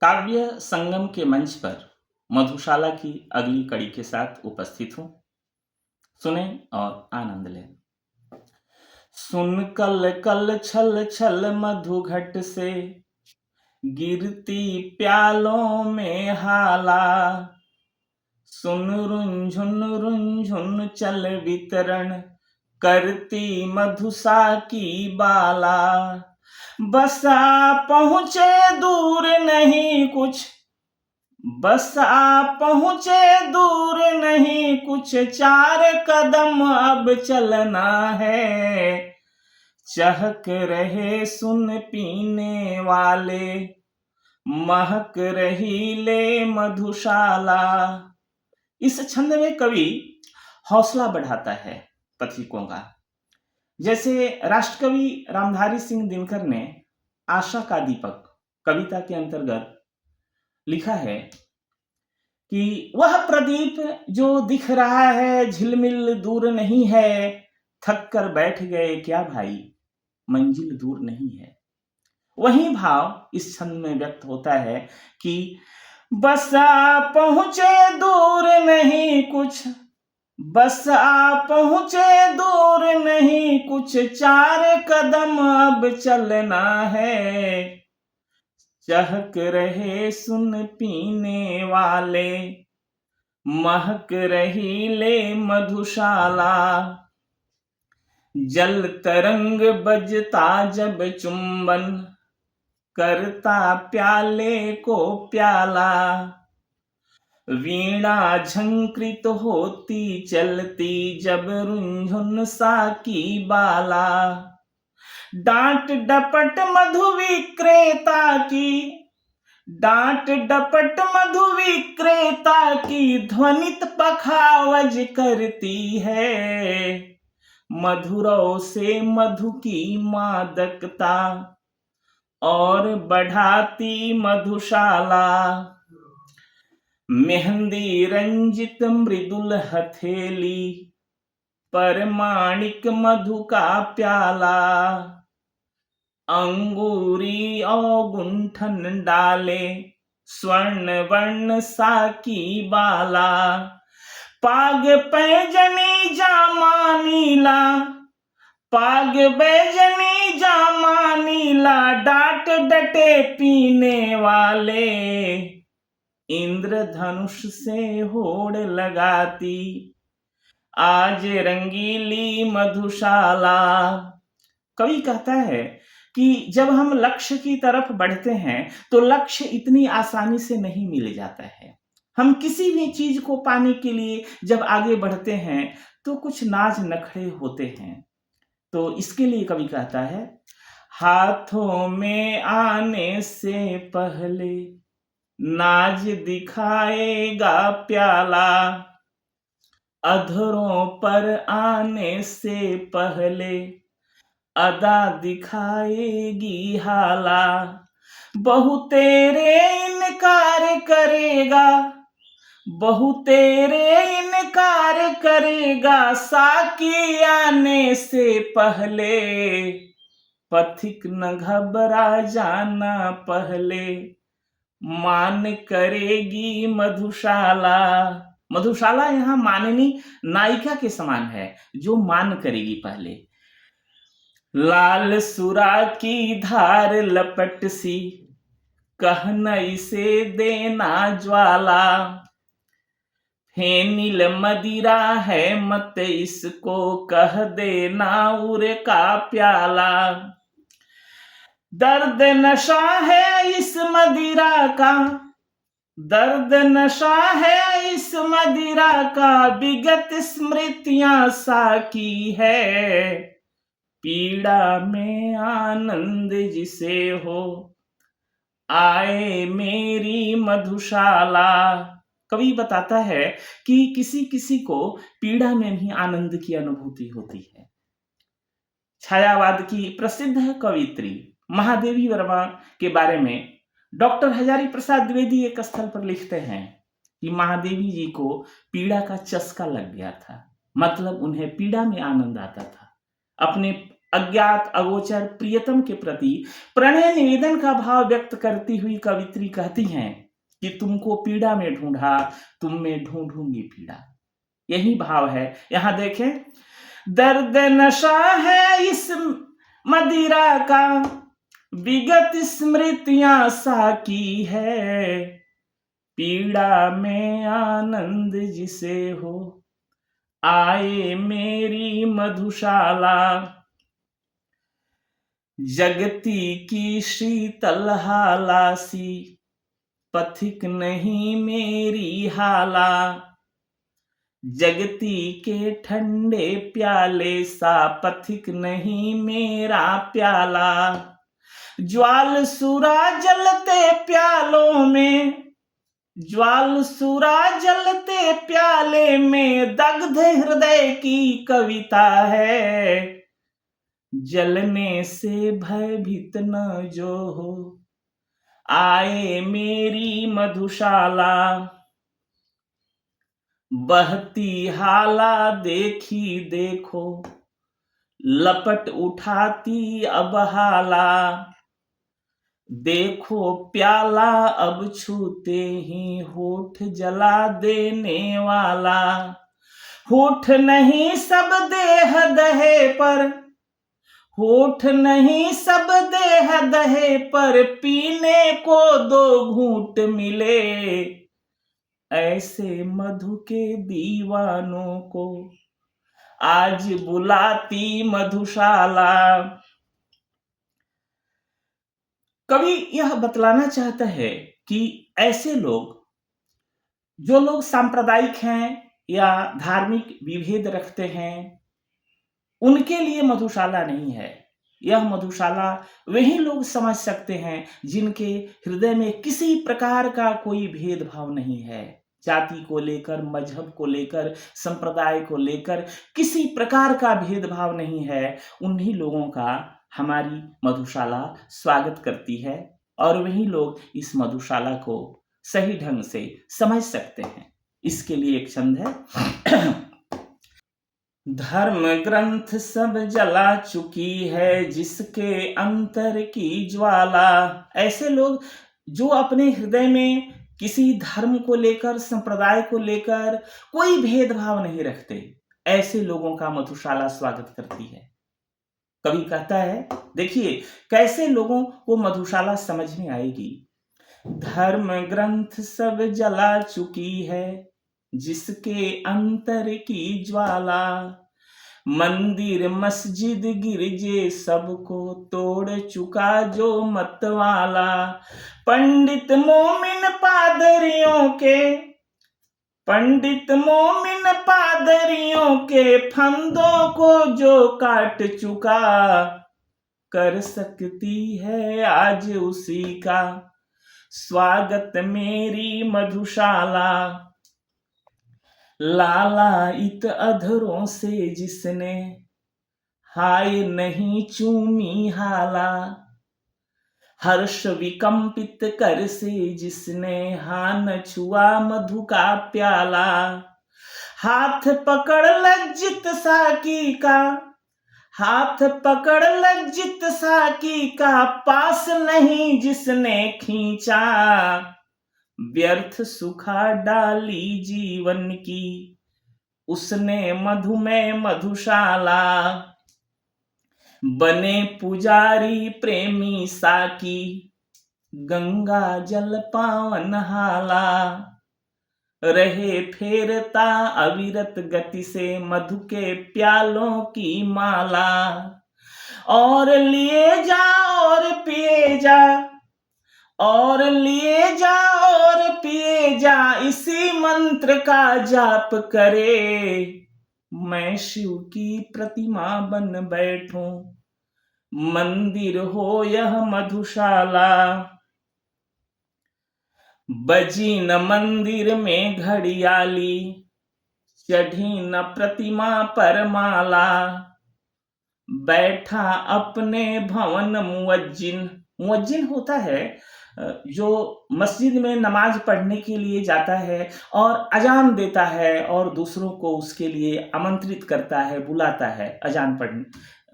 काव्य संगम के मंच पर मधुशाला की अगली कड़ी के साथ उपस्थित हूँ। सुने और आनंद लें। सुन कल कल छल छल मधुघट से गिरती प्यालों में हाला। सुन रुंझुन चल वितरण करती मधुसा की बाला। बसा पहुँचे दूर नहीं कुछ, बस आ पहुँचे दूर नहीं कुछ, 4 कदम अब चलना है। चहक रहे सुन पीने वाले, महक रही ले मधुशाला। इस छंद में कवि हौसला बढ़ाता है पथिकों का। जैसे राष्ट्रकवि रामधारी सिंह दिनकर ने आशा का दीपक कविता के अंतर्गत लिखा है कि वह प्रदीप जो दिख रहा है झिलमिल दूर नहीं है, थक कर बैठ गए क्या भाई, मंजिल दूर नहीं है। वही भाव इस छंद में व्यक्त होता है कि बस आ पहुँचे दूर नहीं कुछ, बस आ पहुँचे दूर नहीं कुछ, 4 कदम अब चलना है। चहक रहे सुन पीने वाले, महक रही ले मधुशाला। जल तरंग बजता जब चुंबन करता प्याले को प्याला। वीणा झंकृत होती चलती जब रुंझुन सा की बाला। डांट डपट मधु विक्रेता की, डांट डपट मधु विक्रेता की ध्वनित पखावज करती है। मधुरों से मधु की मादकता और बढ़ाती मधुशाला। मेहंदी रंजित मृदुल हथेली पर माणिक मधु का प्याला। अंगूरी और गुंठन डाले स्वर्ण वर्ण सा की बाला। पाग पैजनी जामा नीला, पाग बैजनी जामा नीला, डांट डटे पीने वाले। इंद्रधनुष से होड़ लगाती आज रंगीली मधुशाला। कवि कहता है कि जब हम लक्ष्य की तरफ बढ़ते हैं तो लक्ष्य इतनी आसानी से नहीं मिल जाता है। हम किसी भी चीज को पाने के लिए जब आगे बढ़ते हैं तो कुछ नाज नखरे होते हैं। तो इसके लिए कवि कहता है, हाथों में आने से पहले नाज दिखाएगा प्याला। अधरों पर आने से पहले अदा दिखाएगी हाला। बहु तेरे इनकार करेगा, बहु तेरे इनकार करेगा, साकी आने से पहले। पथिक न घबरा जाना पहले, मान करेगी मधुशाला। मधुशाला यहाँ माननी नायिका के समान है जो मान करेगी पहले। लाल सुरा की धार लपट सी कहना इसे देना ज्वाला। फेनिल मदिरा है मत इसको कह देना उर का प्याला। दर्द नशा है इस मदिरा का, दर्द नशा है इस मदिरा का, विगत स्मृतियां साकी है। पीड़ा में आनंद जिसे हो आए मेरी मधुशाला। कवि बताता है कि किसी किसी को पीड़ा में भी आनंद की अनुभूति होती है। छायावाद की प्रसिद्ध कवियत्री महादेवी वर्मा के बारे में डॉक्टर हजारी प्रसाद द्विवेदी एक स्थल पर लिखते हैं कि महादेवी जी को पीड़ा का चस्का लग गया था, मतलब उन्हें पीड़ा में आनंद आता था। अपने अज्ञात अगोचर प्रियतम के प्रति प्रणय निवेदन का भाव व्यक्त करती हुई कवित्री कहती हैं कि तुमको पीड़ा में ढूंढा, तुम में ढूंढूंगी पीड़ा। यही भाव है। यहां देखें, दर्द नशा है इस मदिरा का, विगत स्मृतियां साकी है, पीड़ा में आनंद जिसे हो, आए मेरी मधुशाला, जगती की शीतल हाला सी, पथिक नहीं मेरी हाला, जगती के ठंडे प्याले सा, पथिक नहीं मेरा प्याला, ज्वाल सुरा जलते प्यालों में, ज्वाल सुरा जलते प्याले में, दग्ध हृदय की कविता है, जलने से भयभीत न जो हो, आए मेरी मधुशाला, बहती हाला देखी देखो, लपट उठाती अब हाला, देखो प्याला अब छूते ही होठ जला देने वाला, होठ नहीं सब देह दहे पर, होठ नहीं सब देह दहे पर, पीने को दो घूंट मिले, ऐसे मधु के दीवानों को आज बुलाती मधुशाला। कवि यह बतलाना चाहता है कि ऐसे लोग, जो लोग सांप्रदायिक हैं या धार्मिक विभेद रखते हैं, उनके लिए मधुशाला नहीं है। यह मधुशाला वही लोग समझ सकते हैं जिनके हृदय में किसी प्रकार का कोई भेदभाव नहीं है। जाति को लेकर, मजहब को लेकर, संप्रदाय को लेकर किसी प्रकार का भेदभाव नहीं है। उन्हीं लोगों का हमारी मधुशाला स्वागत करती है और वही लोग इस मधुशाला को सही ढंग से समझ सकते हैं। इसके लिए एक छंद है। धर्म ग्रंथ सब जला चुकी है, जिसके अंतर की ज्वाला। ऐसे लोग जो अपने हृदय में किसी धर्म को लेकर, संप्रदाय को लेकर कोई भेदभाव नहीं रखते, ऐसे लोगों का मधुशाला स्वागत करती है। कवि कहता है, देखिए कैसे लोगों को मधुशाला समझ में आएगी। धर्म ग्रंथ सब जला चुकी है, जिसके अंतर की ज्वाला। मंदिर मस्जिद गिरजे सबको तोड़ चुका जो मतवाला। पंडित मोमिन पादरियों के, पंडित मोमिन पादरियों के फंदों को जो काट चुका। कर सकती है आज उसी का स्वागत मेरी मधुशाला। लालायित अधरों से जिसने हाय नहीं चूमी हाला। हर्ष विकंपित कर से जिसने हान छुआ मधु का प्याला। हाथ पकड़ लज्जित साकी का, हाथ पकड़ लज्जित साकी का पास नहीं जिसने खींचा। व्यर्थ सुखा डाली जीवन की उसने मधुमय मधुशाला। बने पुजारी प्रेमी साकी गंगा जल पावन हाला। रहे फेरता अविरत गति से मधु के प्यालों की माला। और लिए जा और पिए जा, और लिए जा और पिए जा, इसी मंत्र का जाप करे। मैं शिव की प्रतिमा बन बैठूं, मंदिर हो यह मधुशाला। बजी न मंदिर में घड़ियाली, चढ़ी न प्रतिमा पर माला। बैठा अपने भवन मुअज्जिन, मुअज्जिन होता है जो मस्जिद में नमाज पढ़ने के लिए जाता है और अजान देता है और दूसरों को उसके लिए आमंत्रित करता है, बुलाता है अजान पढ़ने।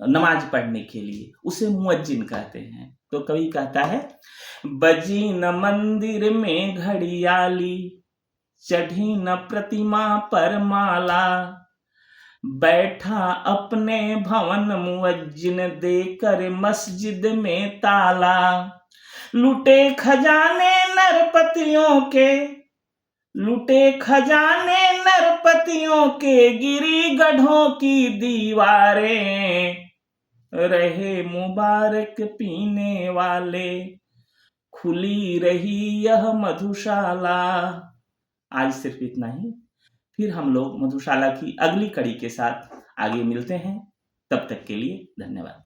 नमाज पढ़ने के लिए, उसे मुअज्जिन कहते हैं। तो कवि कहता है, बजी न मंदिर में घड़ियाली, चढ़ी न प्रतिमा पर माला, बैठा अपने भवन मुअज्जिन, देकर मस्जिद में ताला। लूटे खजाने नरपतियों के, लूटे खजाने नरपतियों के, गिरी गढ़ों की दीवारें, रहे मुबारक पीने वाले, खुली रही यह मधुशाला। आज सिर्फ इतना ही, फिर हम लोग मधुशाला की अगली कड़ी के साथ आगे मिलते हैं। तब तक के लिए धन्यवाद।